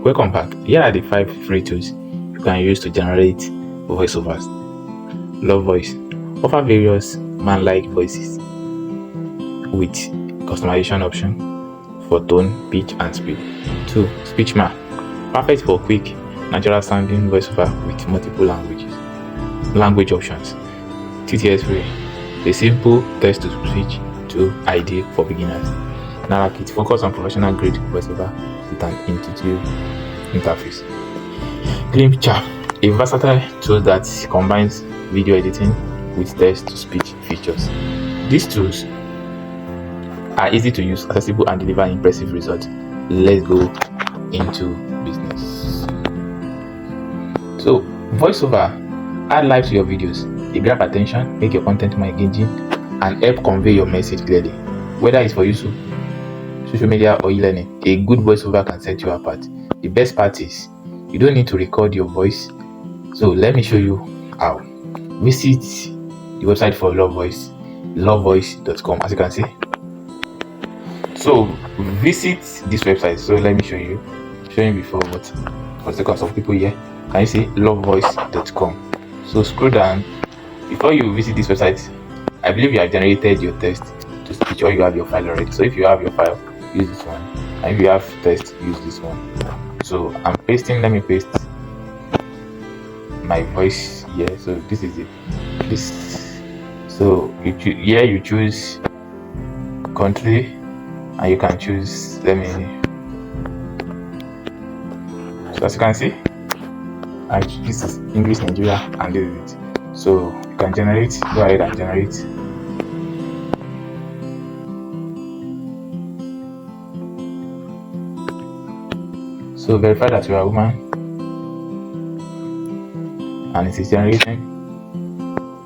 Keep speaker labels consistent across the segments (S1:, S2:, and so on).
S1: Welcome back. Here are the 5 free tools you can use to generate voiceovers. Luvvoice offer various man-like voices with customization option for tone, pitch, and speed. 2. Speechma, perfect for quick, natural-sounding voiceover with multiple language options. TTS free, a simple text-to-speech tool ideal for beginners. Narration, focus on professional-grade voiceover with an intuitive interface. Speechma, a versatile tool that combines video editing with text-to-speech features. These tools are easy to use, accessible, and deliver impressive results. Let's go into business. So, voiceover add life to your videos. They grab attention, make your content more engaging, and help convey your message clearly. Whether it's for YouTube, social media, or e-learning, a good voiceover can set you apart. The best part is you don't need to record your voice. So let me show you how. Visit the website for Luvvoice, luvvoice.com, as you can see. So visit this website. So let me show you. Showing before, but for the sake of some people here, can you see luvvoice.com? So scroll down. Before you visit this website, I believe you have generated your text to speech, or you have your file already. So if you have your file, use this one, and if you have text, use this one. So I'm pasting. Let me paste my voice here. So this is it. So you choose country, and you can choose, so as you can see, this is English Nigeria, and this is it. So you can generate. Go ahead and generate. So verify that you are a woman, and it is generating.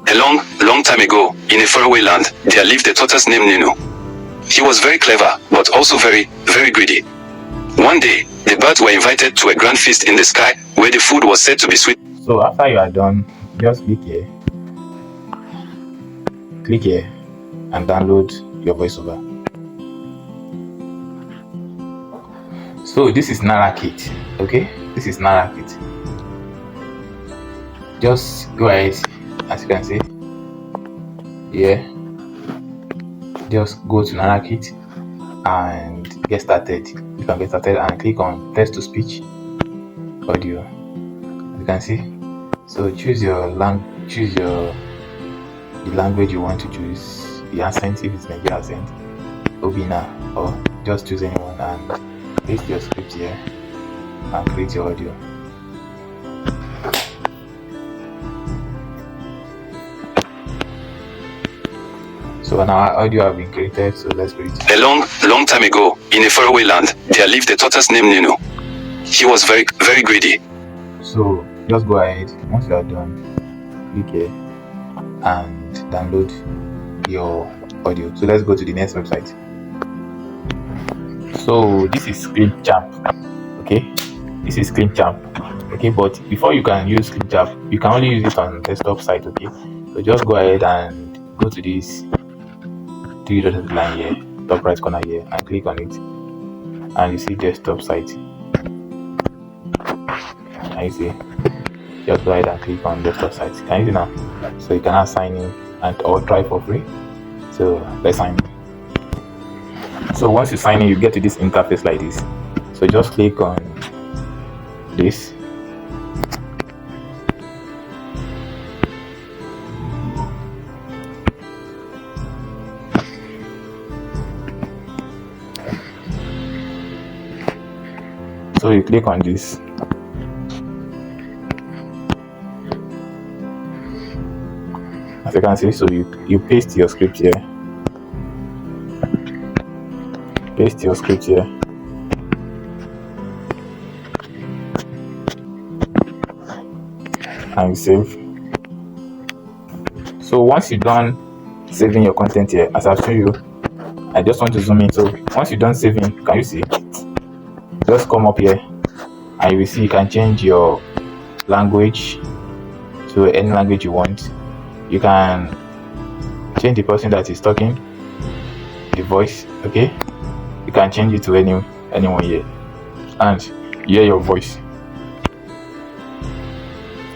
S2: A long time ago, in a faraway land, there lived a tortoise named Nino. He was very clever, but also very greedy. One day, the birds were invited to a grand feast in the sky, where the food was said to be sweet.
S1: So after you are done, just click here, and download your voiceover. So this is Narrate, okay? This is Narrate. Just go ahead, as you can see here. Just go to Narrate and get started. You can get started and click on text to speech audio. As you can see. So choose the language you want to choose. The accent, if it's Nigerian accent, Obina, or just choose anyone and paste your script here and create your audio. So now our audio have been created, so let's read it.
S2: A long time ago, in a faraway land, there lived a tortoise named Nino. He was very greedy.
S1: So just go ahead. Once you are done, click here and download your audio. So let's go to the next website. So this is Speechma, okay? This is Speechma, okay? But before you can use Speechma, you can only use it on desktop site, okay? So just go ahead and go to this 3 dotted line here, top right corner here, and click on it, and you see desktop site. And you see, just go ahead and click on desktop site. Can you see now? So you can now sign in or try for free. So let's sign in. So once you sign in, you get to this interface like this. So just click on this. So you click on this. As you can see, so you paste your script here. Paste your script here. And you save. So once you're done saving your content here, as I've shown you, I just want to zoom in. So once you're done saving, can you see? Just come up here and you will see you can change your language to any language you want. You can change the person that is talking, the voice, okay? You can change it to anyone here, and hear your voice.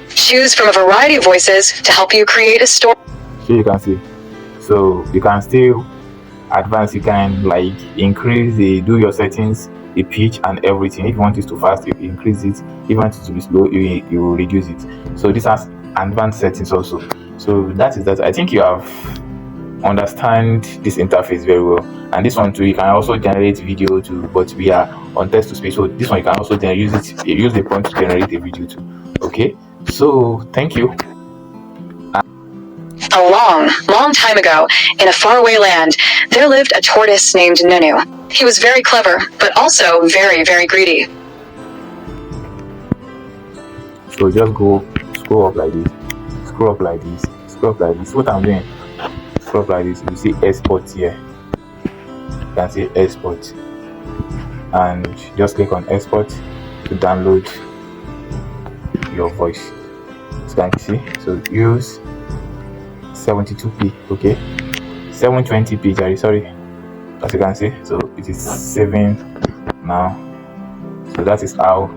S3: Choose from a variety of voices to help you create a story.
S1: So you can see. So you can still advance. You can like increase do your settings, the pitch and everything. If you want it to fast, you increase it. If you want it to be slow, you reduce it. So this has advanced settings also. So that is that. I think you have understand this interface very well. And this one too, you can also generate video too, but we are on text to speech. So this one you can also use the prompt to generate a video too. Okay, so thank you.
S3: A long time ago, in a faraway land, there lived a tortoise named Nunu. He was very clever, but also very, very greedy.
S1: So just scroll up like this, scroll up like this, scroll up like this. What I'm doing, scroll up like this. You see export here. You can see export, and just click on export to download your voice. So you can see. So use 72p, okay, 720p, sorry, as you can see. So it is saving now. So that is how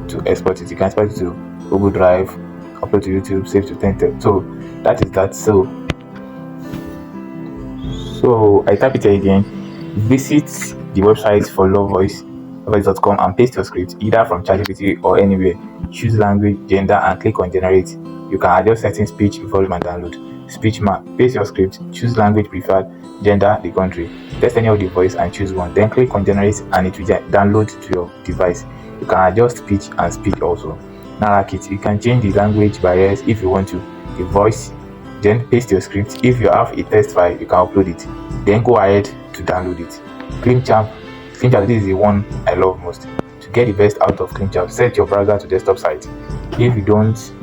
S1: to export it. You can export it to Google Drive, upload to YouTube, save to 10. So that is that. So I type it here again. Visit the website for Luvvoice, luvvoice.com, and paste your script either from ChatGPT or anywhere. Choose language, gender, and click on generate. You can adjust settings, speech, volume, and download. Speechma, paste your script, choose language preferred, gender, the country, test any of the voice and choose one. Then click on generate and it will download to your device. You can adjust pitch and speed also. Narrate, you can change the language barriers if you want to. The voice, then paste your script. If you have a text file, you can upload it. Then go ahead to download it. Clipchamp, this is the one I love most. To get the best out of Clipchamp, set your browser to desktop site. If you don't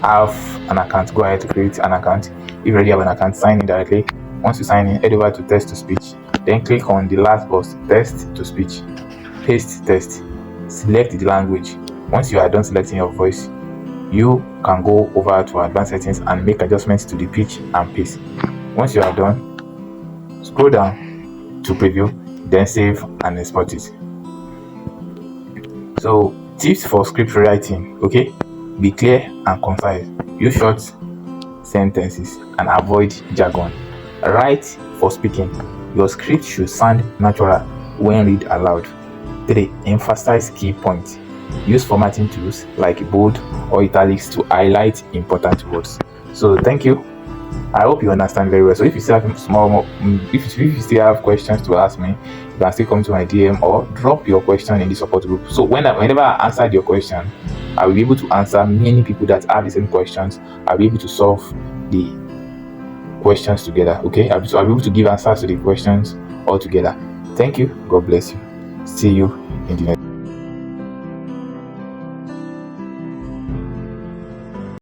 S1: have an account, go ahead to create an account. If you already have an account, sign in directly. Once you sign in, head over to text to speech, then click on the last box, text to speech, paste text, select the language. Once you are done selecting your voice, you can go over to advanced settings and make adjustments to the pitch and pace. Once you are done, scroll down to preview, then save and export it. So tips for script writing, okay, be clear and concise, use short sentences and avoid jargon. Write for speaking, your script should sound natural when read aloud. 3. Emphasize key points, use formatting tools like bold or italics to highlight important words. So thank you, I hope you understand very well. So if you still have if you still have questions to ask me, you can still come to my DM or drop your question in the support group. So whenever I answered your question, I will be able to answer many people that have the same questions. I'll be able to solve the questions together. Okay, I'll be able to give answers to the questions all together. Thank you. God bless you. See you in the next.